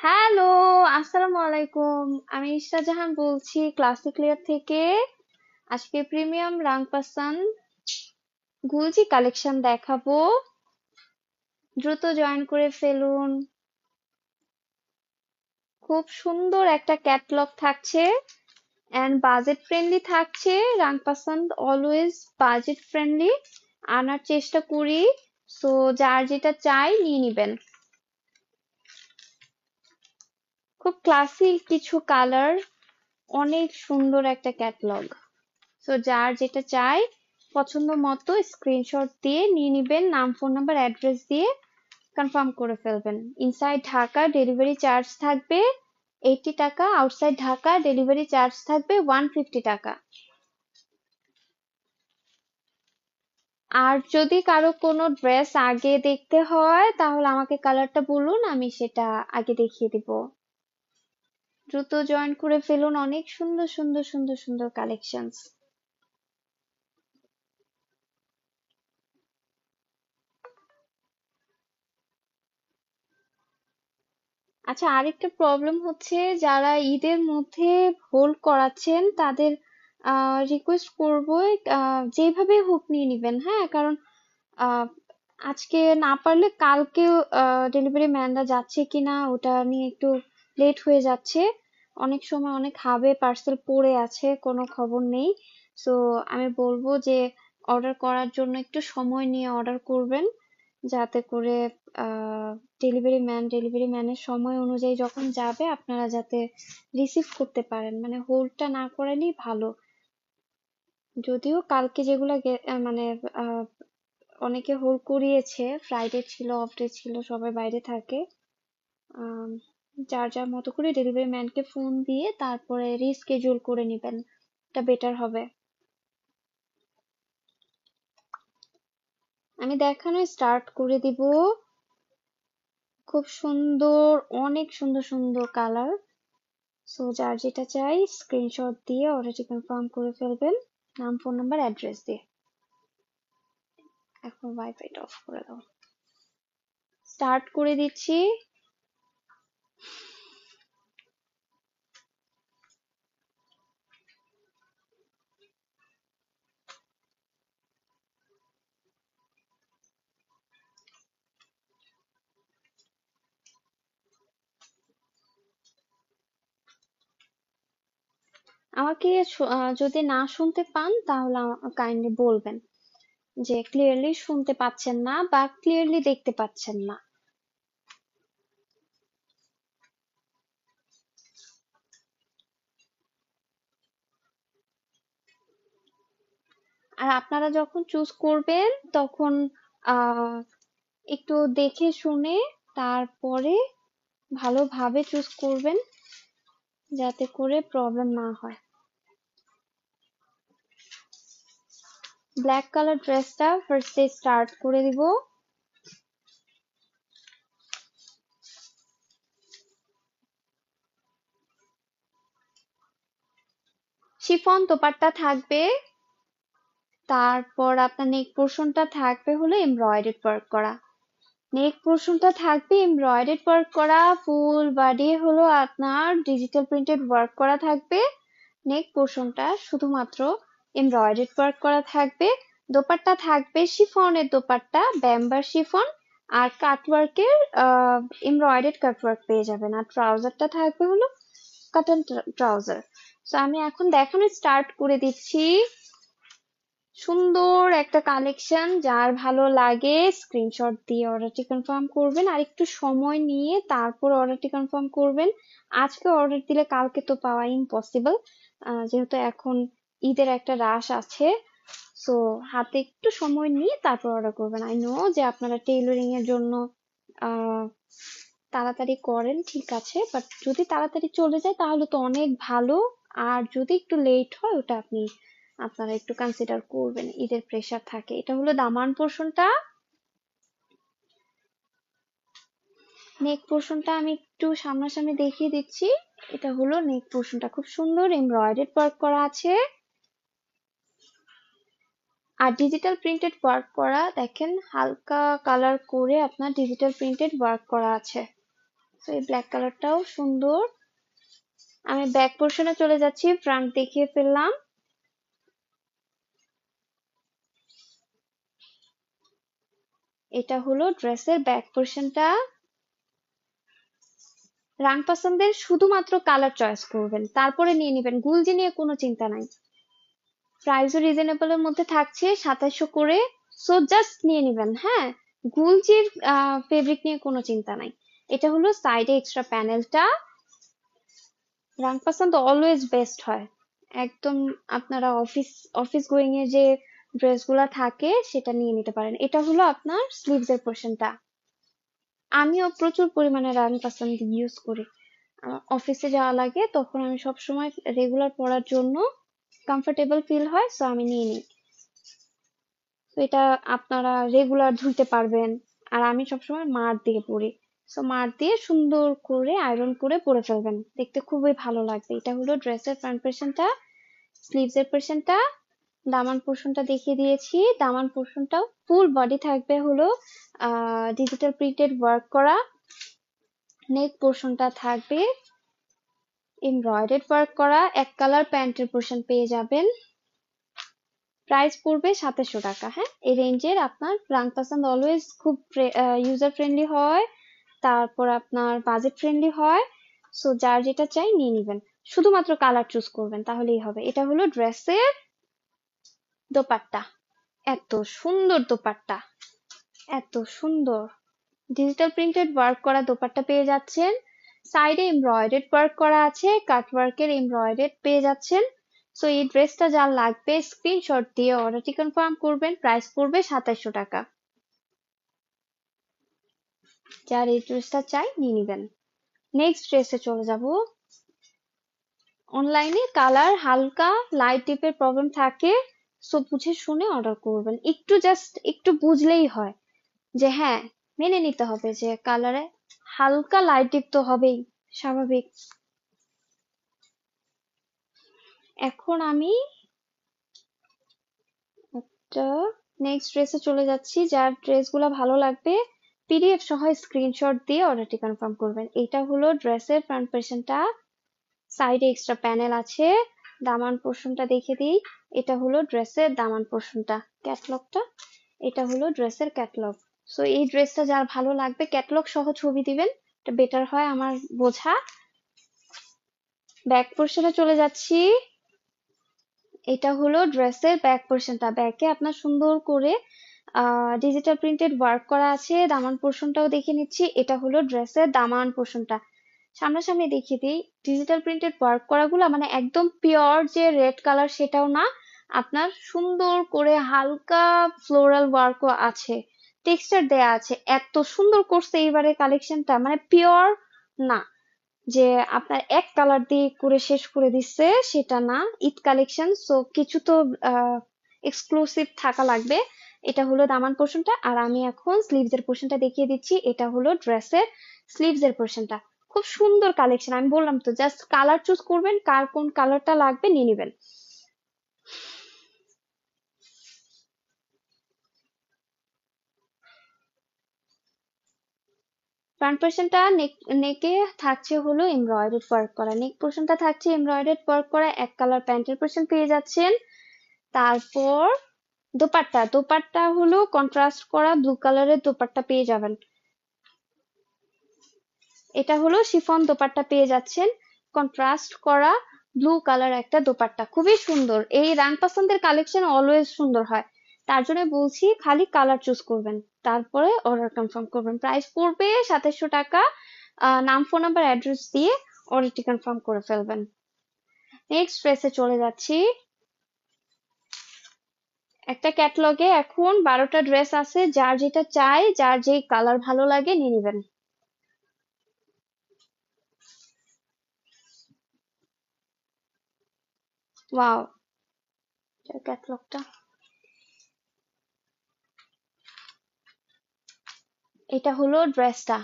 Hello, আসসালামু আলাইকুম। আমি ইশরা জাহান বলছি ক্লাসিক লেয়ার থেকে। আজকে প্রিমিয়াম রাংপাসান গুলজি কালেকশন দেখাবো। দ্রুত জয়েন করে ফেলুন। খুব সুন্দর একটা ক্যাটালগ থাকছে এন্ড বাজেট ফ্রেন্ডলি থাকছে। রাংপাসান অলওয়েজ বাজেট ফ্রেন্ডলি আনার চেষ্টা করি। সো যার যেটা চাই নিয়ে নিবেন। খুব ক্লাসিক কিছু কালার, অনেক সুন্দর একটা ক্যাটালগ। সো যার যেটা চাই পছন্দ মতো স্ক্রিনশট দিয়ে নিয়ে নিবেন, নাম ফোন নাম্বার অ্যাড্রেস দিয়ে কনফার্ম করে ফেলবেন। ইনসাইড ঢাকা ডেলিভারি চার্জ থাকবে 80 টাকা, আউটসাইড ঢাকা ডেলিভারি চার্জ থাকবে 150 টাকা। আর যদি কারো কোনো ড্রেস আগে দেখতে হয় তাহলে আমাকে কালারটা বলুন, আমি সেটা আগে দেখিয়ে দিব। দ্রুত জয়েন করে ফেলুন, অনেক সুন্দর সুন্দর সুন্দর সুন্দর কালেকশনস। আচ্ছা, আরেকটা প্রবলেম হচ্ছে যারা ঈদের মধ্যে হোল্ড করাচ্ছেন তাদের রিকোয়েস্ট করব যেভাবে হোক নিয়ে নিবেন, হ্যাঁ? কারণ আহ, আজকে না পারলে কালকে ডেলিভারি ম্যানরা যাচ্ছে কিনা ওটা নিয়ে একটু লেট হয়ে যাচ্ছে। অনেক সময় অনেক হাবে পার্সেল পড়ে আছে, কোনো খবর নেই। সো আমি বলবো যে অর্ডার করার জন্য একটু সময় নিয়ে অর্ডার করবেন, যাতে করে ডেলিভারি ম্যানের সময় অনুযায়ী যখন যাবে আপনারা যাতে রিসিভ করতে পারেন, মানে হোল্ডটা না করালেই ভালো। যদিও কালকে যেগুলা মানে আহ, অনেকে হোল্ড করিয়েছে, ফ্রাইডে ছিল, অফ ডে ছিল, সবাই বাইরে থাকে। আম, যার যার মতো করে ডেলিভারি ম্যানকে ফোন দিয়ে তারপরে রিস্কেডিউল করে নিবেন, এটা বেটার হবে। আমি দেখানো স্টার্ট করে দিব। খুব সুন্দর, অনেক সুন্দর সুন্দর কালার। সো যার যেটা চাই স্ক্রিনশট দিয়ে অর্ডারটি কনফার্ম করে ফেলবেন, নাম ফোন নাম্বার অ্যাড্রেস দিয়ে। এখন ওয়াইফাইটা অফ করে দাও। স্টার্ট করে দিচ্ছি। আমাকে যদি না শুনতে পান তাহলে কাইন্ডলি বলবেন যে ক্লিয়ারলি শুনতে পাচ্ছেন না বা ক্লিয়ারলি দেখতে পাচ্ছেন না। আর আপনারা যখন চুজ করবেন তখন আহ একটু দেখে শুনে তারপরে ভালোভাবে চুজ করবেন, যাতে করে প্রবলেম না হয়। ব্ল্যাক কালার ড্রেসটা ফার্স্টে স্টার্ট করে দিব। শিফন দোপাট্টা থাকবে, তারপর আপনার নেক পোর্শনটা থাকবে হলো এমব্রয়ডারি ওয়ার্ক করা। নেক পোর্শনটা থাকবে এমব্রয়ডারি ওয়ার্ক করা, ফুল বডি হলো আপনার ডিজিটাল প্রিন্টেড ওয়ার্ক করা থাকবে। নেক পোর্শনটা শুধুমাত্র এমব্রয়ডারি ওয়ার্ক করা থাকবে। দোপাট্টা থাকবে শিফনের দোপাট্টা, ব্যাম্বার শিফন, আর কাটওয়ার্কের এমব্রয়ডারি কাটওয়ার্ক পেয়ে যাবেন। আর ট্রাউজারটা থাকবে হলো কটন ট্রাউজার। তো আমি এখন দেখানো স্টার্ট করে দিচ্ছি। সুন্দর একটা কালেকশন, যার ভালো লাগে স্ক্রিনশট দিয়ে অর্ডারটি কনফার্ম করবেন, আর একটু সময় নিয়ে তারপর অর্ডারটি কনফার্ম করবেন। আজকে অর্ডার দিলে কালকে তো পাওয়া ইম্পসিবল, যেহেতু এখন ঈদের একটা রাশ আছে। সো হাতে একটু সময় নিয়ে তারপর অর্ডার করবেন। আই নো যে আপনারা টেইলরিং এর জন্য আহ তাড়াতাড়ি করেন, ঠিক আছে, বাট যদি তাড়াতাড়ি চলে যায় তাহলে তো অনেক ভালো। আর যদি একটু লেট হয় ওটা আপনারা একটু কনসিডার করবেন, ঈদের প্রেসার থাকে। এটা হলো দামান পোর্শনটা। নেক পোর্শনটা আমি একটু সামনাসামনি দেখিয়ে দিচ্ছি। এটা হলো নেক পোর্শনটা, খুব সুন্দর এমব্রয়ডারি ওয়ার্ক করা আছে আর ডিজিটাল প্রিন্টেড ওয়ার্ক করা। দেখেন হালকা কালার করে আপনার ডিজিটাল প্রিন্টেড ওয়ার্ক করা আছে। তো এই ব্ল্যাক কালারটাও সুন্দর। আমি ব্যাক পোর্শনে চলে যাচ্ছি, ফ্রন্ট দেখিয়ে ফেললাম। এটা হলো ড্রেসের ব্যাক পোর্শনটা। রাং পছন্দের শুধুমাত্র কালার চয়েস করবেন, তারপরে নিয়ে নেবেন, গুলজি নিয়ে কোনো চিন্তা নাই। প্রাইসও রিজনেবল এর মধ্যে থাকছে, 2700 করে। সো জাস্ট নিয়ে নেবেন। হ্যাঁ, গুলজির ফেব্রিক নিয়ে কোনো চিন্তা নাই। এটা হলো সাইডে এক্সট্রা প্যানেলটা। রাং পছন্দ অলওয়েজ বেস্ট হয় একদম। আপনারা অফিস অফিস গোয়িং এর যে ড্রেসগুলা থাকে সেটা নিয়ে নিতে পারেন। এটা হলো আপনার স্লিভস এর পোর্শনটা। আমিও প্রচুর পরিমাণে রাং পছন্দ ইউজ করি। অফিসে যাওয়া লাগে, তখন আমি সবসময় রেগুলার পরার জন্য কমফোর্টেবল ফিল হয়, সো আমি নিয়ে নিই। তো এটা আপনারা রেগুলার ধুইতে পারবেন। আর আমি সবসময় মার দিয়ে পরি, সো মার দিয়ে সুন্দর করে আয়রন করে পরে ফেলবেন, দেখতে খুবই ভালো লাগবে। এটা হলো ড্রেসের ফ্রন্ট পোর্শনটা। স্লিভস এর পোর্শনটা, দামান পোর্শনটা দেখিয়ে দিয়েছি। দামান পোর্শনটাও ফুল বডি থাকবে হলো ডিজিটাল প্রিন্টেড ওয়ার্ক করা। নেক পোর্শনটা থাকবে এমব্রয়ডারি ওয়ার্ক করা। এক কালার প্যান্টের পোর্শন পেয়ে যাবেন। প্রাইস পড়বে 2700 টাকা। হ্যাঁ, এই রেঞ্জের আপনার রাং পছন্দ অলওয়েজ খুব ইউজার ফ্রেন্ডলি হয়, তারপর আপনার বাজেট ফ্রেন্ডলি হয়। সো যার যেটা চাই নিয়ে নেবেন, শুধুমাত্র কালার চুজ করবেন তাহলেই হবে। এটা হলো ড্রেসের দোপাট্টা। এত সুন্দর দোপাট্টা, এত সুন্দর ডিজিটাল প্রিন্টেড ওয়ার্ক করা দোপাট্টা পেয়ে যাচ্ছেন। সাইডে এমব্রয়ডারি ওয়ার্ক করা আছে, কাট ওয়ার্কের এমব্রয়ডারি পেয়ে যাচ্ছেন। সো এই ড্রেসটা যার লাগবে স্ক্রিনশট দিয়ে অর্ডারটি কনফার্ম করবেন। প্রাইস পড়বে 2700 টাকা। যার এই ড্রেসটা চাই নিয়ে নেবেন। নেক্সট ড্রেসে চলে যাব। অনলাইনে কালার হালকা লাইট টিপের প্রবলেম থাকে, সো বুঝে শুনে অর্ডার করবেন। একটু জাস্ট একটু বুঝলেই হয় যে হ্যাঁ, মেনে নিতে হবে যে কালারে হালকা লাইট টিপ তো হবেই, স্বাভাবিক। এখন আমি একটা নেক্সট ড্রেসে চলে যাচ্ছি। যার ড্রেসগুলো ভালো লাগবে পিডিএফ সহ স্ক্রিনশট দিয়ে অর্ডারটি কনফার্ম করবেন। এটা হলো ড্রেসের ফ্রন্ট পোর্শনটা। সাইডে এক্সট্রা প্যানেল আছে। দামান পোর্শনটা দেখে দিই। এটা হলো ড্রেসের দামান পোর্শনটা, ক্যাটলগটা। এটা হলো ড্রেসের ক্যাটলগ। সো এই ড্রেসটা যার ভালো লাগবে ক্যাটলগ সহ ছবি দিবেন, এটা বেটার হয় আমার বোঝা। ব্যাক পোর্শনে চলে যাচ্ছি। এটা হলো ড্রেসের ব্যাক পোর্শনটা। ব্যাকে আপনার সুন্দর করে ডিজিটাল প্রিন্টেড ওয়ার্ক করা আছে। দামান পোর্শনটাও দেখে নিচ্ছি। এটা হলো ড্রেসের দামান পোর্শনটা। সামনাসামনি দেখিয়ে দিই। ডিজিটাল প্রিন্টেড ওয়ার্ক করাগুলো মানে একদম পিওর যে রেড কালার সেটাও না, আপনার সুন্দর করে হালকা ফ্লোরাল ওয়ার্কও আছে, টেক্সচার দেয়া আছে। এত সুন্দর করছে এইবারের কালেকশনটা, মানে পিওর না যে আপনার এক কালার দিয়ে করে শেষ করে দিচ্ছে সেটা না। ঈদ কালেকশন, সো কিছু তো এক্সক্লুসিভ থাকা লাগবে। এটা হলো দামান পোর্শনটা। আর আমি এখন স্লিভস এর পোর্শনটা দেখিয়ে দিচ্ছি। এটা হলো ড্রেসের স্লিভস এর পোর্শনটা। খুব সুন্দর কালেকশন, আমি বললাম তো জাস্ট কালার চুজ করবেন, কার কোন কালারটা লাগবে নিয়ে নেবেন। ফ্রন্ট পোর্শনটা নেকে থাকছে হলো এমব্রয়ডারি ওয়ার্ক করা। নেক পোর্শনটা থাকছে এমব্রয়ডারি ওয়ার্ক করা। এক কালার প্যান্টের পোর্শন পেয়ে যাচ্ছেন। তারপর দোপাট্টা, দোপাট্টা হলো কন্ট্রাস্ট করা ব্লু কালারের দোপাট্টা পেয়ে যাবেন। এটা হলো শিফন দোপাট্টা পেয়ে যাচ্ছেন, কন্ট্রাস্ট করা ব্লু কালার একটা দোপাট্টা, খুবই সুন্দর। এই রাং পছন্দের কালেকশন অলওয়েজ সুন্দর হয়, তার জন্য বলছি খালি কালার চুজ করবেন, তারপরে অর্ডার কনফার্ম করবেন। প্রাইস পড়বে 2700 টাকা। নাম, ফোন নাম্বার, অ্যাড্রেস দিয়ে অর্ডারটি কনফার্ম করে ফেলবেন। নেক্সট ড্রেসে চলে যাচ্ছি। একটা ক্যাটলগে এখন 12টা ড্রেস আছে, যার যেটা চাই, যার যেই কালার ভালো লাগে নিয়ে নেবেন। ওয়াও, ক্যাটলগটা। এটা হলো ড্রেসটা।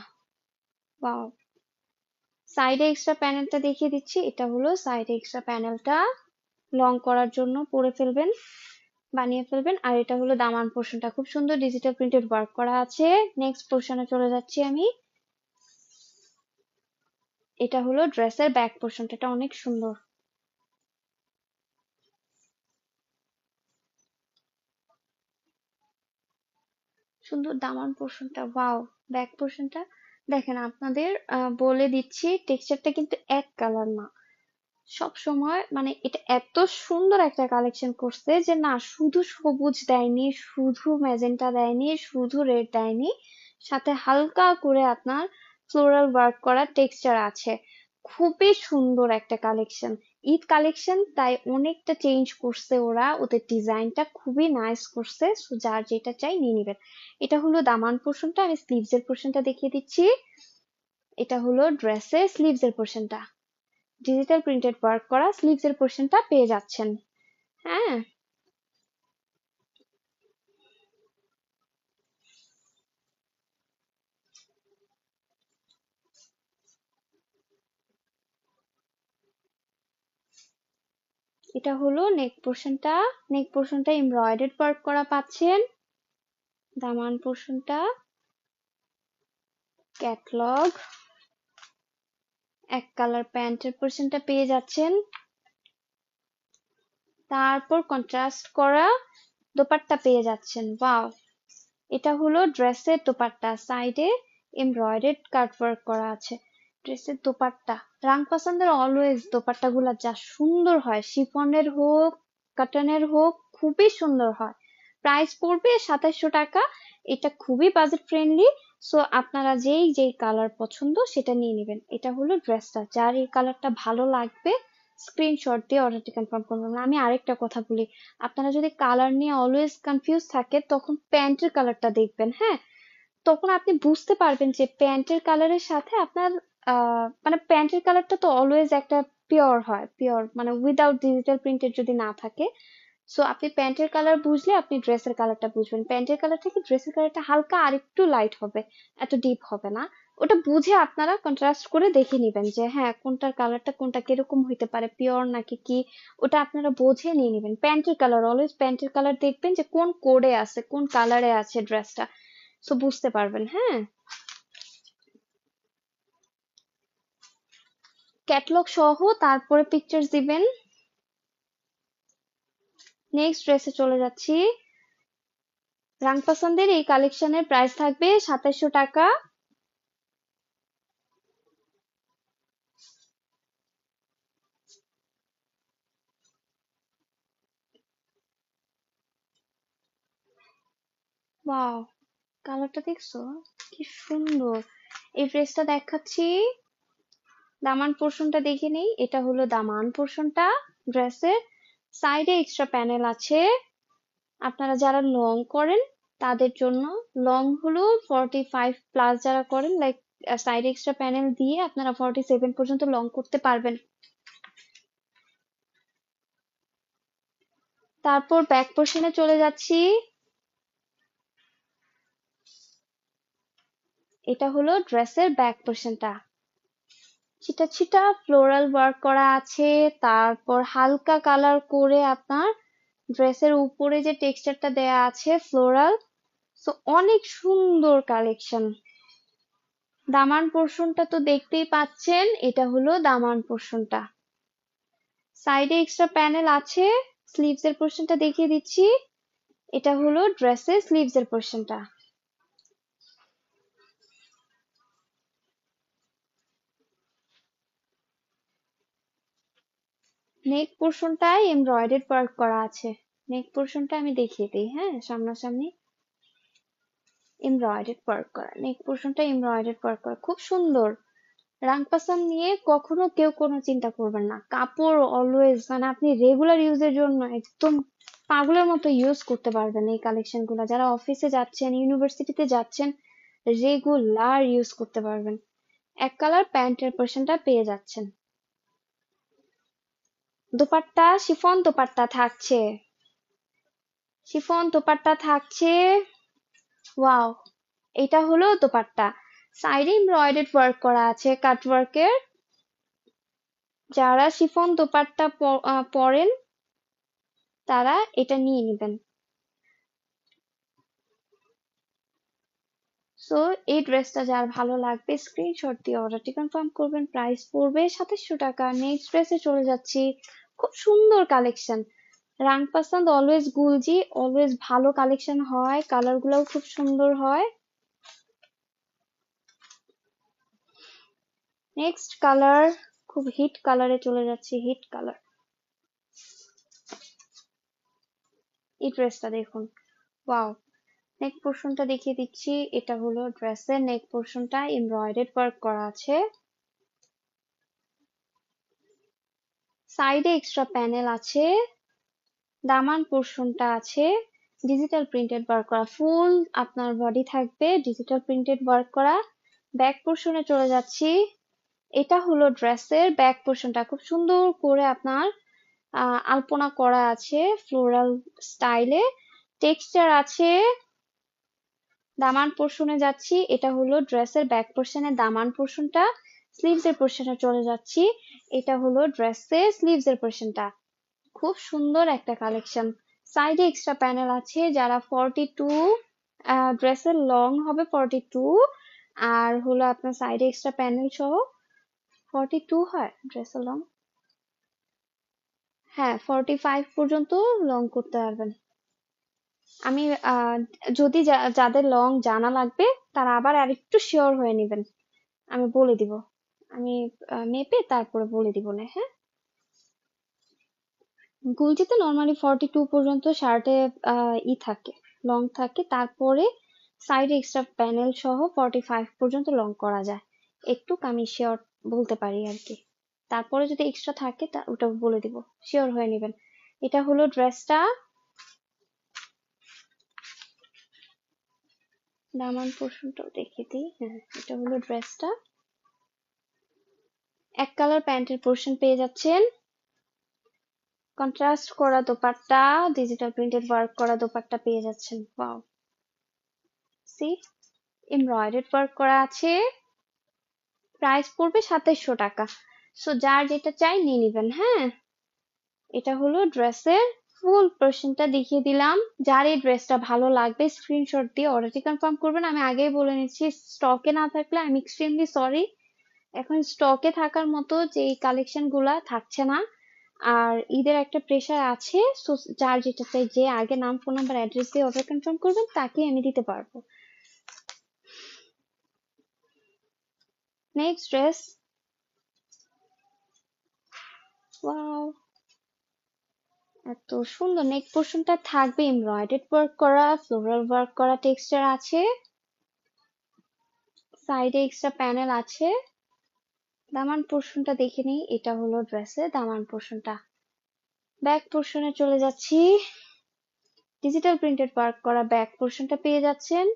ওয়াও, সাইডে এক্সট্রা প্যানেলটা দেখিয়ে দিচ্ছি। এটা হলো সাইডে এক্সট্রা প্যানেলটা, লং করার জন্য পরে ফেলবেন, বানিয়ে ফেলবেন। আর এটা হলো দামান পোর্শনটা, খুব সুন্দর ডিজিটাল প্রিন্টেড ওয়ার্ক করা আছে। নেক্সট পোর্শনে চলে যাচ্ছি আমি। এটা হলো ড্রেসের ব্যাক পোর্শনটা, এটা অনেক সুন্দর। সুন্দর দামান পোর্শনটা, ওয়াও। ব্যাক পোর্শনটা দেখেন, আপনাদের বলে দিচ্ছি, টেক্সচারটা কিন্তু এক কালার না। সব সময় মানে এটা এত সুন্দর একটা কালেকশন করছে যে না, শুধু সবুজ দেয়নি, শুধু ম্যাজেন্টা দেয়নি, শুধু রেড দেয়নি, সাথে হালকা করে আপনার ফ্লোরাল ওয়ার্ক করা টেক্সচার আছে। খুবই সুন্দর একটা কালেকশন, ঈদ কালেকশন, তাই অনেকটা চেঞ্জ করছে ওরা, ওদের ডিজাইনটা খুবই নাইস করছে। সো যার যেটা চাই নিয়ে নিবেন। এটা হলো দামান পোর্শনটা, আমি স্লিভস এর পোর্শনটা দেখিয়ে দিচ্ছি। এটা হলো ড্রেসের স্লিভস এর পোর্শনটা, ডিজিটাল প্রিন্টেড ওয়ার্ক করা স্লিভস এর পোর্শনটা পেয়ে যাচ্ছেন। হ্যাঁ, এটা হলো নেক পোর্শনটা। নেক পোর্শনটা এমব্রয়ডারি ওয়ার্ক করা পাচ্ছেন। দামান পোর্শনটা ক্যাটলগ, এক কালার প্যান্টের পোর্শনটা পেয়ে যাচ্ছেন। তারপর কন্ট্রাস্ট করা দোপাট্টা পেয়ে যাচ্ছেন, ওয়াও। এটা হলো ড্রেসের দোপাট্টা, সাইডে এমব্রয়ডারি কাট ওয়ার্ক করা আছে। ড্রেসের দোপাট্টা, রাং পছন্দের অলওয়েজ দোপাট্টা গুলা যা সুন্দর হয়, শিফনের হোক কটনের হোক, খুবই সুন্দর হয়। প্রাইস পড়বে 2700 টাকা। এটা খুবই বাজেট ফ্রেন্ডলি। সো আপনারা যেই যেই কালার পছন্দ সেটা নিয়ে নেবেন। এটা হলো ড্রেসটা, যার এই কালারটা ভালো লাগবে স্ক্রিনশট দিয়ে অর্ডারটি কনফার্ম করবেন। আমি আরেকটা কথা বলি, আপনারা যদি কালার নিয়ে অলওয়েজ কনফিউজ থাকে তখন প্যান্টের কালারটা দেখবেন, হ্যাঁ। তখন আপনি বুঝতে পারবেন যে প্যান্টের কালারের সাথে আপনার মানে প্যান্টের কালারটা তো অলওয়েজ একটা পিওর হয়, পিওর মানে উইদাউট ডিজিটাল প্রিন্টেড যদি না থাকে। সো আপনি প্যান্টের কালার বুঝলে আপনি ড্রেসের কালারটা বুঝবেন। প্যান্টের কালার থেকে ড্রেসের কালারটা হালকা আরেকটু লাইট হবে, এত ডিপ হবে না। ওটা বুঝে আপনারা কন্ট্রাস্ট করে দেখে নিবেন যে হ্যাঁ কোনটার কালারটা কোনটা কিরকম হইতে পারে, পিওর নাকি কি, ওটা আপনারা বুঝে নিয়ে নিবেন। প্যান্টের কালার অলওয়েজ প্যান্টের কালার দেখবেন যে কোন কোডে আছে, কোন কালারে আছে ড্রেসটা, সো বুঝতে পারবেন। হ্যাঁ, ক্যাটালগ সহ তারপরে পিকচার্স দিবেন। নেক্সট ড্রেসে চলে যাচ্ছি। রাং পছন্দের এই কালেকশনের প্রাইস থাকবে 2700 টাকা। ওয়াও, কালারটা দেখছো কি সুন্দর। এই ড্রেসটা দেখাচ্ছি, দামান পোর্শনটা দেখে নেই। এটা হলো দামান পোর্শনটা ড্রেসের, সাইডে এক্সট্রা প্যানেল আছে। আপনারা যারা লং করেন তাদের জন্য, লং হলো 45+ যারা করেন, লাইক সাইডে এক্সট্রা প্যানেল দিয়ে আপনারা 47 পর্যন্ত লং করতে পারবেন। তারপর ব্যাক পোর্শনে চলে যাচ্ছি। এটা হলো ড্রেসের ব্যাক পোর্শনটা, ছিটা ছিটা ফ্লোরাল ওয়ার্ক করা আছে। তারপর হালকা কালার করে আপনার ড্রেসের উপরে যে টেক্সচারটা দেয়া আছে ফ্লোরাল, সো অনেক সুন্দর কালেকশন। দামান পোর্শনটা তো দেখতেই পাচ্ছেন, এটা হলো দামান পোর্শনটা, সাইডে এক্সট্রা প্যানেল আছে। স্লিভস এর পোর্শনটা দেখিয়ে দিচ্ছি। এটা হলো ড্রেসের স্লিভস এর পোর্শনটা। নেক পোর্শনটায় এমব্রয়ডারি ওয়ার্ক করা আছে। নেক পোর্শনটা আমি দেখিয়ে দিই, হ্যাঁ, সামনাসামনি। এমব্রয়ডারি ওয়ার্ক করা নেক পোর্শনটা, এমব্রয়ডারি ওয়ার্ক করা, খুব সুন্দর। রাংপাসান নিয়ে কখনো কেউ কোনো চিন্তা করবেন না। কাপড় অলওয়েজ মানে আপনি রেগুলার ইউজের জন্য একদম পাগলের মতো ইউজ করতে পারবেন এই কালেকশন গুলা। যারা অফিসে যাচ্ছেন, ইউনিভার্সিটিতে যাচ্ছেন, রেগুলার ইউজ করতে পারবেন। এক কালার প্যান্টের পোর্শনটা পেয়ে যাচ্ছেন। দোপাট্টা শিফন দোপাট্টা থাকছে, শিফন দোপাট্টা থাকছে। ওয়াও, এটা হলো দোপাট্টা, সাইডে এমব্রয়ডারি ওয়ার্ক করা আছে কাট ওয়ার্কের। যারা শিফন দোপাট্টা পরেন তারা এটা নিয়ে নেবেন। সো এই ড্রেসটা যার ভালো লাগবে স্ক্রিনশট দিয়ে অর্ডারটি কনফার্ম করবেন। প্রাইস পড়বে 2700 টাকা। নেক্সট ড্রেসে চলে যাচ্ছি। খুব সুন্দর কালেকশন। রাং পাসান্দ অলওয়েজ গুলজি, অলওয়েজ ভালো কালেকশন হয়, কালার গুলাও খুব সুন্দর হয়। নেক্সট কালার, খুব হিট কালারে চলে যাচ্ছি, হিট কালার। এই ড্রেসটা দেখুন, ওয়াও। নেক পোর্শনটা দেখিয়ে দিচ্ছি, এটা হলো ড্রেসের নেক পোর্শনটা, এমব্রয়ডারি ওয়ার্ক করা আছে। সাইডে এক্সট্রা প্যানেল আছে। দামান পোর্শনটা আছে ডিজিটাল প্রিন্টেড ওয়ার্ক করা, ফুল আপনার বডি থাকবে ডিজিটাল প্রিন্টেড ওয়ার্ক করা। ব্যাক পোর্শনে চলে যাচ্ছি। এটা হলো ড্রেসের ব্যাক পোর্শনটা, খুব সুন্দর করে আপনার আলপনা করা আছে ফ্লোরাল স্টাইলে, টেক্সচার আছে। দামান পোর্শনে যাচ্ছি, এটা হলো ড্রেসের ব্যাক পোর্শনের দামান পোর্শনটা। স্লিভস এর পোর্শনে চলে যাচ্ছি, এটা হলো ড্রেসের স্লিভস এর পোর্শনটা। খুব সুন্দর একটা কালেকশন। সাইডে এক্সট্রা প্যানেল আছে, যারা 42 ড্রেসের লং হবে 42, আর হলো আপনার সাইডে এক্সট্রা প্যানেল সহ 42 হয় ড্রেসের লং। হ্যাঁ, 45 পর্যন্ত লং করতে পারবেন। আমি যদি যাদের লং জানা লাগবে তারা আবার আরেকটু শিওর হয়ে নেবেন, আমি বলে দিব। আমি মেপে তারপরে বলে দিব না, হ্যাঁ। গুলজিতে নর্মালি 42 পর্যন্ত শার্টে থাকে, লং থাকে, তারপরে সাইডে এক্সট্রা প্যানেল সহ 45 পর্যন্ত লং করা যায়। একটু আমি শিওর বলতে পারি আর কি, তারপরে যদি এক্সট্রা থাকে তা ওটা বলে দিব, শিওর হয়ে নেবেন। এটা হলো ড্রেসটা। দামান পোর্শনটাও দেখিয়ে দিই। হ্যাঁ, এটা হলো ড্রেসটা। এক কালার প্যান্টের পোর্শন পেয়ে যাচ্ছেন, কন্ট্রাস্ট করা দোপাট্টা, ডিজিটাল প্রিন্টেড ওয়ার্ক করা দোপাট্টা পেয়ে যাচ্ছেন। ওয়াও, সি এমব্রয়ডারি ওয়ার্ক করা আছে। প্রাইস পড়বে 2700 টাকা। সো যার যেটা চাই নিয়ে নিবেন, হ্যাঁ। এটা হলো ড্রেসের ফুল পোর্শনটা দেখিয়ে দিলাম। যার এই ড্রেসটা ভালো লাগবে স্ক্রিনশট দিয়ে অর্ডারটি কনফার্ম করবেন। আমি আগেই বলে নিচ্ছি, স্টকে না থাকলে আমি এক্সট্রিমলি সরি। এখন স্টকে থাকার মতো যে কালেকশন গুলা থাকছে না, আর ঈদের একটা প্রেশার আছে। সো যার যেটা চাই, যে আগে নাম, ফোন নাম্বার, অ্যাড্রেস দিয়ে অর্ডার কনফার্ম করবেন তাকে আমি দিতে পারবো। নেক্সট ড্রেস, ওয়াও, এত সুন্দর। নেক পোর্শনটা থাকবে এমব্রয়ডারি ওয়ার্ক করা, ফ্লোরাল ওয়ার্ক করা, টেক্সচার আছে। সাইডে এক্সট্রা প্যানেল আছে। দামান পোর্শনটা দেখে নিই, এটা হলো ড্রেসের দামান পোর্শনটা। ব্যাক পোর্শনে চলে যাচ্ছি। ডিজিটাল প্রিন্টেড ওয়ার্ক করা ব্যাক পোর্শনটা পেয়ে যাচ্ছেন।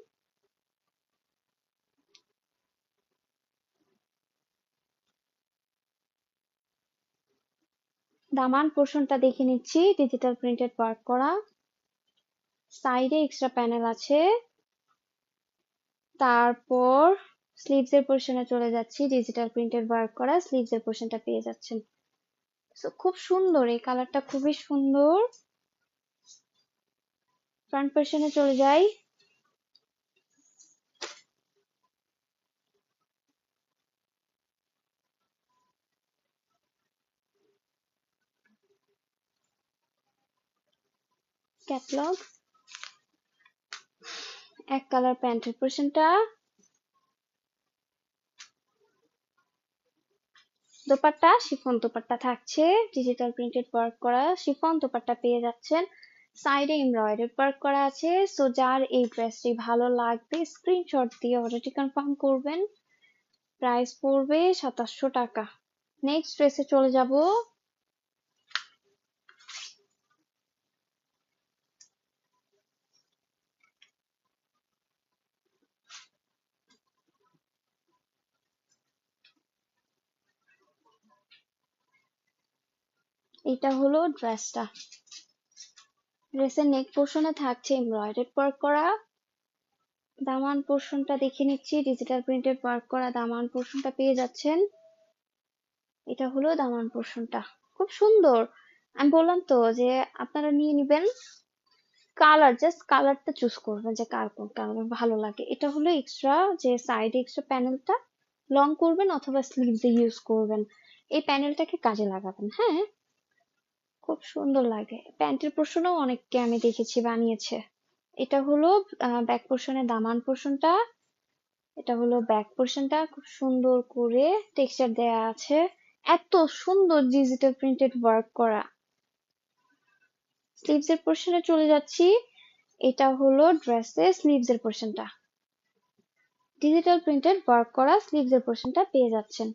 দামান পোর্শনটা দেখে নিচ্ছি, ডিজিটাল প্রিন্টেড ওয়ার্ক করা। সাইডে এক্সট্রা প্যানেল আছে। তারপর স্লিভস এর পোর্শনে চলে যাচ্ছি, ডিজিটাল প্রিন্টেড ওয়ার্ক করা স্লিভস এর পোর্শনটা পেয়ে যাচ্ছেন। সো খুব সুন্দর, এই কালারটা খুবই সুন্দর। ফ্রন্ট পোর্শনে চলে যাই। ক্যাটলগ, এক কালার প্যান্টের পোর্শনটা। দোপাট্টা শিফন দোপাট্টা থাকছে, ডিজিটাল প্রিন্টেড ওয়ার্ক করা শিফন দোপাট্টা পেয়ে যাচ্ছেন। সাইডে এমব্রয়ডারি ওয়ার্ক করা আছে। সো যার এই ড্রেসটি ভালো লাগবে স্ক্রিনশট দিয়ে অর্ডারটি কনফার্ম করবেন। প্রাইস পড়বে 2700 টাকা। নেক্সট ড্রেসে চলে যাব। এটা হলো ড্রেসটা। ড্রেসের নেক পোর্শনে থাকছে এমব্রয়ডারি ওয়ার্ক করা। দামান পোর্শনটা দেখে নিচ্ছি, ডিজিটাল প্রিন্টেড ওয়ার্ক করা দামান পোর্শনটা পেয়ে যাচ্ছেন। এটা হলো দামান পোর্শনটা, খুব সুন্দর। আমি বললাম তো যে আপনারা নিয়ে নিবেন। কালার, জাস্ট কালারটা চুজ করবেন যে কার কোন কালার ভালো লাগে। এটা হলো এক্সট্রা, যে সাইডে এক্সট্রা প্যানেলটা লং করবেন অথবা স্লিভসে ইউজ করবেন, এই প্যানেলটাকে কাজে লাগাবেন। হ্যাঁ, খুব সুন্দর লাগে। প্যান্টের পোর্শনও অনেককে আমি দেখেছি বানিয়েছে। এটা হলো ব্যাক পোর্শনের দামান পোর্শনটা, এটা হলো ব্যাক পোর্শনটা, খুব সুন্দর করে টেক্সচার দেয়া আছে, এত সুন্দর ডিজিটাল প্রিন্টেড ওয়ার্ক করা। স্লিভস এর পোর্শনে চলে যাচ্ছি। এটা হলো ড্রেসের স্লিভস এর পোর্শনটা, ডিজিটাল প্রিন্টেড ওয়ার্ক করা স্লিভস এর পোর্শনটা পেয়ে যাচ্ছেন।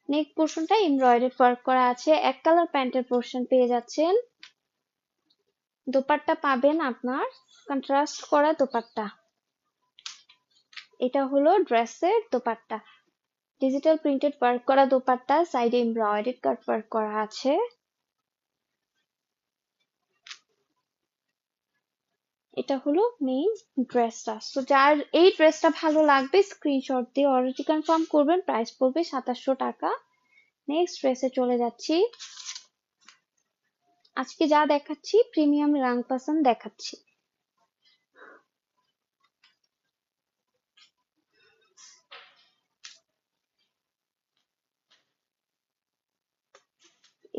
নেক পোর্শনটা এমব্রয়ডারি ওয়ার্ক করা আছে, এক কালার প্যান্টের পোর্শন পেয়ে যাচ্ছেন। দোপাট্টা পাবেন আপনার কন্ট্রাস্ট করা দোপাট্টা। এটা হলো ড্রেসের দোপাট্টা, ডিজিটাল প্রিন্টেড ওয়ার্ক করা দোপাট্টা, সাইডে এমব্রয়ডারি কাট ওয়ার্ক করা আছে। এটা হলো মেইন ড্রেসটা। তো যার এই ড্রেসটা ভালো লাগবে স্ক্রিনশট দিয়ে অর্ডারটি কনফার্ম করবেন, প্রাইস পড়বে 2700 টাকা। নেক্সট ড্রেসে চলে যাচ্ছি। আজকে যা দেখাচ্ছি প্রিমিয়াম রাং পাসান দেখাচ্ছি।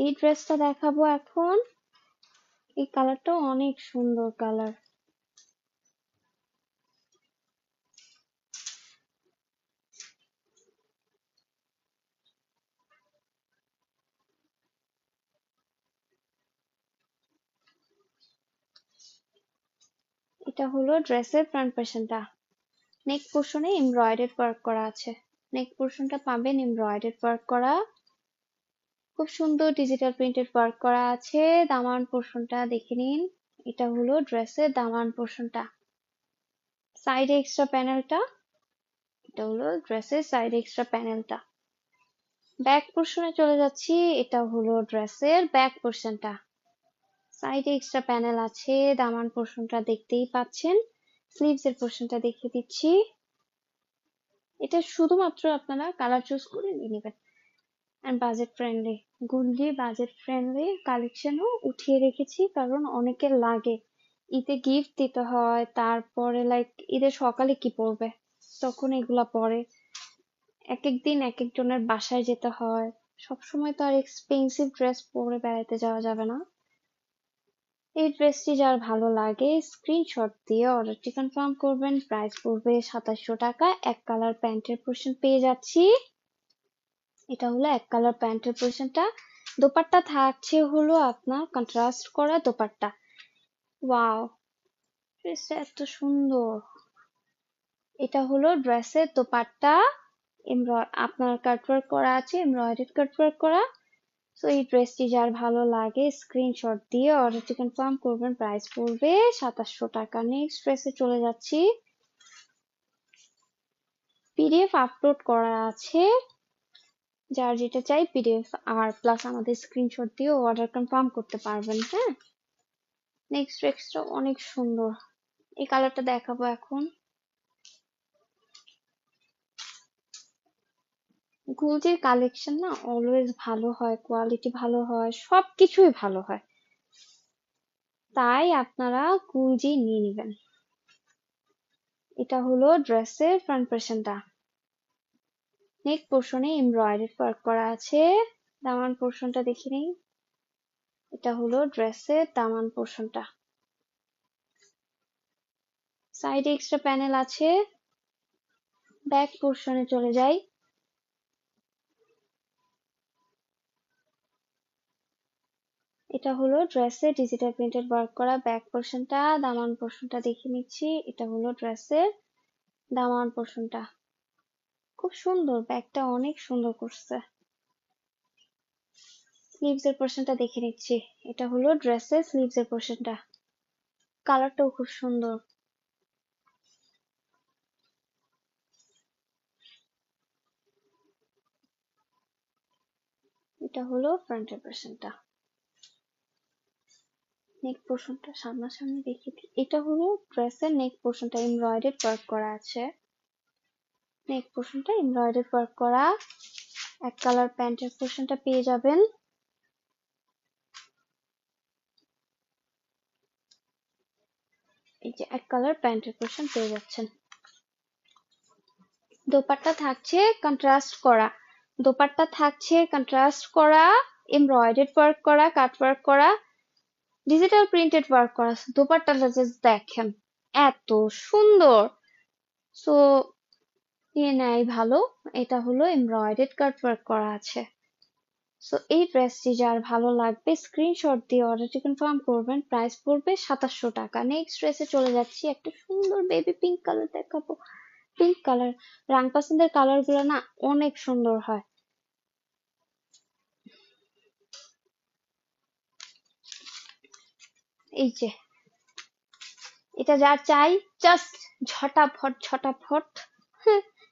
এই ড্রেসটা দেখাবো এখন। এই কালারটাও অনেক সুন্দর কালার। এটা হলো ড্রেসের ফ্রন্ট পোর্শনটা, নেক পোর্শনে এমব্রয়ডারি ওয়ার্ক করা আছে। নেক পোর্শনটা পাবেন এমব্রয়ডারি ওয়ার্ক করা, খুব সুন্দর ডিজিটাল প্রিন্টেড ওয়ার্ক করা আছে। দামান পোর্শনটা দেখে নিন। এটা হলো ড্রেসের দামান পোর্শনটা, সাইডে এক্সট্রা প্যানেলটা। এটা হলো ড্রেসের সাইডে এক্সট্রা প্যানেলটা। ব্যাক পোর্শনে চলে যাচ্ছি। এটা হলো ড্রেসের ব্যাক পোর্শনটা, সাইডে এক্সট্রা প্যানেল আছে। দামান পোর্শনটা দেখতেই পাচ্ছেন। স্লিভস এর পোর্শনটা দেখিয়ে দিচ্ছি। এটা শুধুমাত্র আপনারা কালার চুজ করে নিয়ে নেবেন। এন্ড বাজেট ফ্রেন্ডলি, গুডলি বাজেট ফ্রেন্ডলি কালেকশনও উঠিয়ে রেখেছি, কারণ অনেকের লাগে ঈদে গিফট দিতে হয়, তারপরে লাইক ঈদের সকালে কি পরবে, তখন এগুলা পরে। এক এক দিন এক একজনের বাসায় যেতে হয়, সবসময় তো আর এক্সপেন্সিভ ড্রেস পরে বেড়াতে যাওয়া যাবে না। এই ড্রেসটি যার ভালো লাগে স্ক্রিনশট দিয়ে অর্ডারটি কনফার্ম করবেন, প্রাইস পড়বে 2700 টাকা। এক কালার প্যান্টের পোর্শন পেয়ে যাচ্ছি। এটা হলো এক কালার প্যান্টের পোর্শনটা। দোপাট্টা থাকছে হলো আপনার কন্ট্রাস্ট করা দোপাট্টা। ওয়াও, ড্রেসটা এত সুন্দর। এটা হলো ড্রেসের দোপাট্টা, আপনার কাটওয়ার্ক করা আছে, এমব্রয়ডারি কাটওয়ার্ক করা। তো এই ড্রেসটি যার ভালো লাগে স্ক্রিনশট দিয়ে অর্ডারটি কনফার্ম করবেন, প্রাইস পড়বে 2700 টাকা। নেক্সট ড্রেসে চলে যাচ্ছি। পিডিএফ আপলোড করা আছে, যার যেটা চাই পিডিএফ আর প্লাস আমাদের স্ক্রিনশট দিয়ে অর্ডার কনফার্ম করতে পারবেন। হ্যাঁ, নেক্সট ড্রেসটা অনেক সুন্দর। এই কালারটা দেখাবো এখন। গুলজির কালেকশন না অলওয়েজ ভালো হয়, কোয়ালিটি ভালো হয়, সবকিছুই ভালো হয়, তাই আপনারা গুলজি নিয়ে নেবেন। এটা হলো ড্রেসের ফ্রন্ট পোর্শনটা, নেক পোর্শনে এমব্রয়ডারি ওয়ার্ক করা আছে। দামান পোর্শনটা দেখে নিন। এটা হলো ড্রেসের দামান পোর্শনটা, সাইডে এক্সট্রা প্যানেল আছে। ব্যাক পোর্শনে চলে যাই। এটা হলো ড্রেসের ডিজিটাল প্রিন্টেড ওয়ার্ক করা ব্যাক পোর্শনটা। দামান পোর্শনটা দেখে নিচ্ছি। এটা হলো ড্রেসের দামান পোর্শনটা, খুব সুন্দর, ব্যাগটা অনেক সুন্দর করছে। স্লিভস এর পোর্শনটা দেখে নিচ্ছি। এটা হলো ড্রেসের স্লিভস এর পোর্শনটা, কালারটাও খুব সুন্দর। এটা হলো ফ্রন্টের পোর্শনটা। নেক পোর্শনটা সামনাসামনি দেখিয়ে দিই। এটা হলো ড্রেসের নেক পোর্শনটা, এমব্রয়ডারি ওয়ার্ক করা আছে। নেক পোর্শনটা এমব্রয়ডারি ওয়ার্ক করা। এক কালার প্যান্টের পোর্শনটা পেয়ে যাবেন। এই যে এক কালার প্যান্টের পোর্শন পেয়ে যাচ্ছেন। দোপাট্টা থাকছে কন্ট্রাস্ট করা। দোপাট্টা থাকছে কন্ট্রাস্ট করা, এমব্রয়ডারি ওয়ার্ক করা, কাট ওয়ার্ক করা, ডিজিটাল প্রিন্টেড ওয়ার্ক করা। দোপাট্টাটা জাস্ট দেখেন, এত সুন্দর। সো নিয়ে নেয় ভালো। এটা হলো এমব্রয়ডারি কাট ওয়ার্ক করা আছে। সো এই ড্রেসটি যার ভালো লাগবে স্ক্রিনশট দিয়ে অর্ডারটি কনফার্ম করবেন। প্রাইস পড়বে 2700 টাকা। নেক্সট ড্রেসে চলে যাচ্ছি, একটা সুন্দর বেবি পিঙ্ক কালার দেখাবো। পিঙ্ক কালার, রাং পছন্দের কালার গুলো না অনেক সুন্দর হয়। এই যে এটা যার চাই জাস্ট ঝটাফট ঝটাফট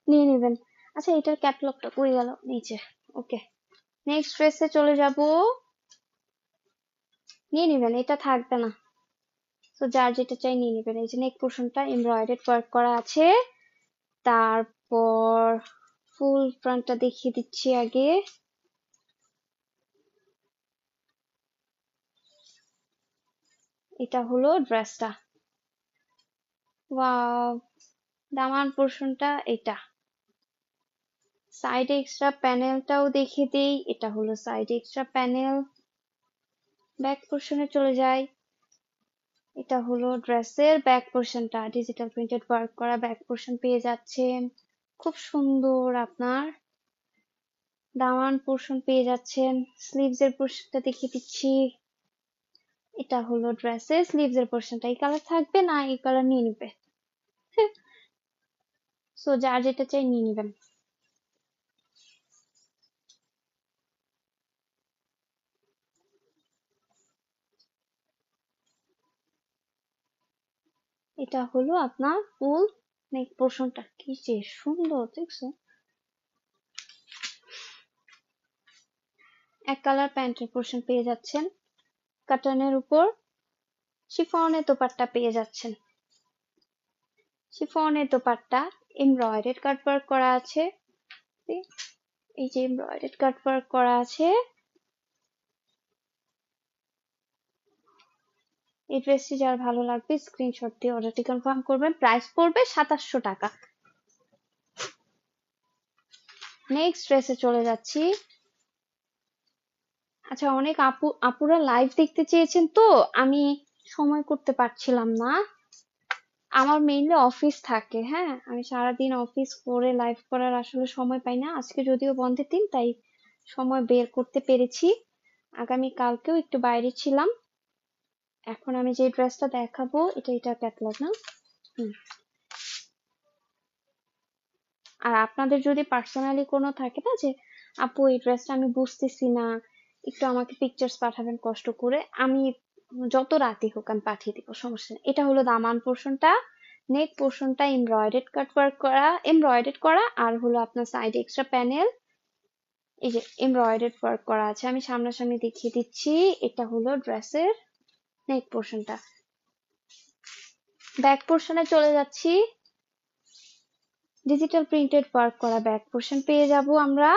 নিয়ে নেবেন। আচ্ছা এটার ক্যাটালগটা কই গেল? নিচে। ওকে, নেক্সট ড্রেসে চলে যাব। নিয়ে নেবেন, এটা থাকবে না। তো যার যেটা চাই নিয়ে নেবেন। এই যে নেক পোর্শনটা এমব্রয়ডারি ওয়ার্ক করা আছে। তারপর ফুল ফ্রন্টটা দেখিয়ে দিচ্ছি আগে। এটা হলো ড্রেসটা। ওয়াও, দামান পোর্শনটা এটা। সাইডে এক্সট্রা প্যানেলটাও দেখিয়ে দেই। এটা হলো সাইডে এক্সট্রা প্যানেল। ব্যাক পোর্শনে চলে যাই। এটা হলো ড্রেসের ব্যাক পোর্শনটা, ডিজিটাল প্রিন্টেড ওয়ার্ক করা ব্যাক পোর্শন পেয়ে যাচ্ছেন। খুব সুন্দর আপনার দামান পোর্শন পেয়ে যাচ্ছেন। স্লিভস এর পোর্শনটা দেখিয়ে দিচ্ছি। এটা হলো ড্রেসের স্লিভস এর পোর্শনটা। এই কালার থাকবে না, এই কালার নিয়ে নিবে। সো যার যেটা চাই নিয়ে নিবেন। এটা হলো আপনার ফুল নেক পোর্শনটা, কি যে সুন্দর দেখছো। এক কালার প্যান্টের পোর্শন পেয়ে যাচ্ছেন। কাটানের উপর শিফনের দোপাট্টা পেয়ে যাচ্ছেন। শিফনের দোপাট্টা এমব্রয়ডারি কাট ওয়ার্ক করা আছে। এই যে এমব্রয়ডারি কাট ওয়ার্ক করা আছে। এই ড্রেসটি যার ভালো লাগবে স্ক্রিনশট দিয়ে অর্ডারটি কনফার্ম করবেন। প্রাইস পড়বে 2700 টাকা। নেক্সট ড্রেসে চলে যাচ্ছি। আচ্ছা অনেক আপুরা লাইভ দেখতে চেয়েছেন, তো আমি সময় করতে পারছিলাম না। আমার মেইনলি অফিস থাকে, হ্যাঁ আমি সারাদিন অফিস করে লাইভ করার আসলে সময় পাই না। আজকে যদিও বন্ধের দিন তাই সময় বের করতে পেরেছি। আগামী কালকেও একটু বাইরে ছিলাম। এখন আমি যে ড্রেসটা দেখাবো এটা ক্যাটালগ না। আর আপনাদের যদি পার্সোনালি কোনো থাকে না যে আপু এই ড্রেসটা আমি বুঝতেছি না, একটু আমাকে পিকচার্স পাঠাবেন কষ্ট করে, আমি যত রাতে হোক আমি পাঠিয়ে দিব, সমস্যা নেই। এটা হলো দামান পোর্শনটা। নেক পোর্শনটা এমব্রয়ডারি করা আর হলো আপনার সাইডে এক্সট্রা প্যানেল। এই যে এমব্রয়ডারি ওয়ার্ক করা আছে, আমি সামনাসামনি দেখিয়ে দিচ্ছি। এটা হলো ড্রেসের নেক পোর্শনটা। ব্যাক পোর্শনে চলে যাচ্ছি। ডিজিটাল প্রিন্টেড ওয়ার্ক করা ব্যাক পোর্শন পেয়ে যাব আমরা।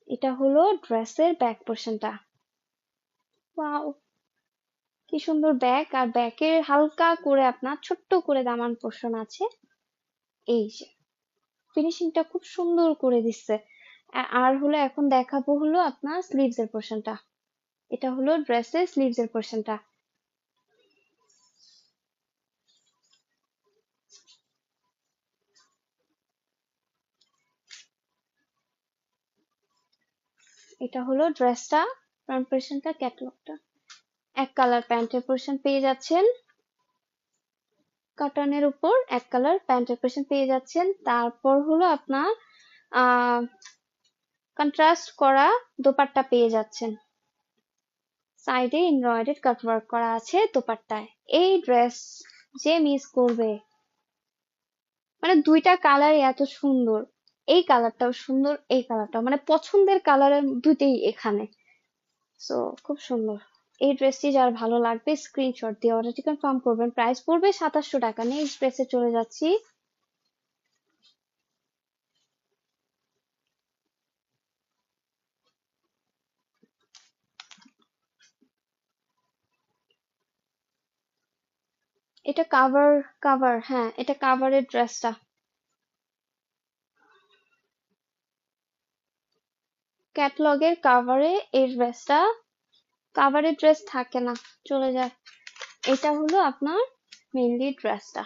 এটা হলো ড্রেসের ব্যাক পোর্শনটা। ওয়াও, কি সুন্দর ব্যাক, আর ব্যাকের হালকা করে আপনার ছোট্ট করে দামান পোর্শন আছে। এই যে ফিনিশিংটা খুব সুন্দর করে দিচ্ছে। আর হলো এখন দেখাবো হলো আপনার স্লিভস এর পোর্শনটা। এটা হলো ড্রেসের স্লিভস এর পোর্শনটা। এটা হলো ড্রেসটা, ফ্রন্ট পোর্শনটা, ক্যাটালগটা। এক কালার প্যান্টের পোর্শন পেয়ে যাচ্ছেন। কটনের উপর এক কালার প্যান্টের পোর্শন পেয়ে যাচ্ছেন। তারপর হলো আপনার কন্ট্রাস্ট করা দোপাট্টা পেয়ে যাচ্ছেন। সাইডে এমব্রয়ডারি কাট ওয়ার্ক করা আছে দোপাট্টায়। এই ড্রেস যে মিস করবে, মানে দুইটা কালার এত সুন্দর, এই কালারটাও সুন্দর এই কালারটাও, মানে পছন্দের কালারের দুইটাই এখানে। সো খুব সুন্দর। এই ড্রেসটি যার ভালো লাগবে স্ক্রিনশট দিয়ে অর্ডারটি কনফার্ম করবেন। প্রাইস পড়বে 2700 টাকা। নেক্সট ড্রেসে চলে যাচ্ছি। এটা কাভার, হ্যাঁ এটা কাভারের ড্রেসটা। ক্যাটলগের কাভারে এই ড্রেসটা। কাভারের ড্রেস থাকে না, চলে যায়। এটা হলো আপনার মেইনলি ড্রেসটা।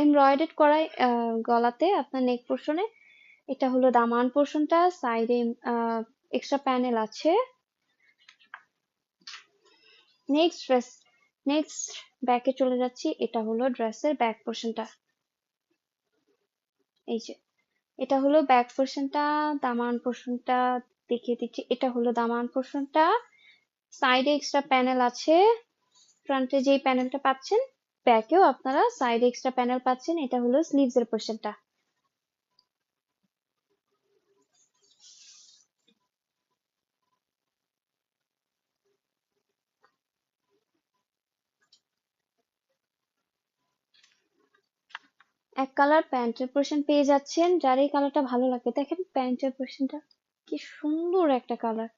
এমব্রয়ডারি করাই গলাতে আপনার নেক পোর্শনে। এটা হলো দামান পোর্শনটা, সাইডে এক্সট্রা প্যানেল আছে। নেক্সট ড্রেস, নেক্সট ব্যাকে চলে যাচ্ছি। এটা হলো ড্রেসের ব্যাক পোর্শনটা। এই যে এটা হলো ব্যাক পোর্শনটা। দামান পোর্শনটা দেখিয়ে দিচ্ছি। এটা হলো দামান পোর্শনটা, সাইডে এক্সট্রা প্যানেল আছে। ফ্রন্টে যেই প্যানেলটা পাচ্ছেন, ব্যাকেও আপনারা সাইডে এক্সট্রা প্যানেল পাচ্ছেন। এটা হলো স্লিভস এর পোর্শনটা। এক কালার প্যান্টের পোর্শন পেয়ে যাচ্ছেন। যার এই কালারটা ভালো লাগে, দেখেন প্যান্টের পোর্শনটা কি সুন্দর একটা কালার।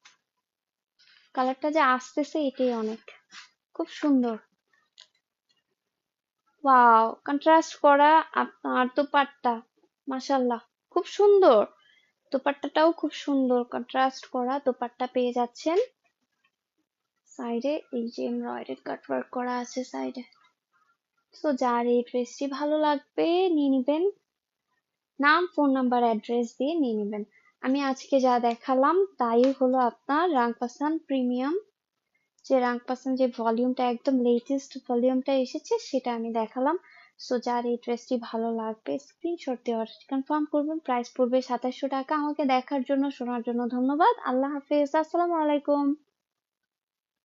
কালারটা যে আসতেছে এটাই অনেক, খুব সুন্দর। ওয়াও, কন্ট্রাস্ট করা আপনার দোপাট্টা, মাশাআল্লাহ খুব সুন্দর। দোপাট্টাটাও খুব সুন্দর, কন্ট্রাস্ট করা দোপাট্টা পেয়ে যাচ্ছেন। সাইডে এই যে এমব্রয়ডারি কাটওয়ার্ক করা আছে সাইডে। তো যার এই ড্রেসটি ভালো লাগবে নিয়ে নিবেন। নাম, ফোন নাম্বার, অ্যাড্রেস দিয়ে নিয়ে নিবেন। আমি আজকে যা দেখালাম তাই হলো আপনার রাংপাসান প্রিমিয়াম। যে রাংপাসান যে ভলিউমটা, একদম লেটেস্ট ভলিউমটা এসেছে, সেটা আমি দেখালাম। সো যার এই ড্রেসটি ভালো লাগবে স্ক্রিনশট দিয়ে অর্ডার কনফার্ম করবেন। প্রাইস পড়বে 2700 টাকা। আমাকে দেখার জন্য, শোনার জন্য ধন্যবাদ। আল্লাহ হাফেজ, আসসালামু আলাইকুম।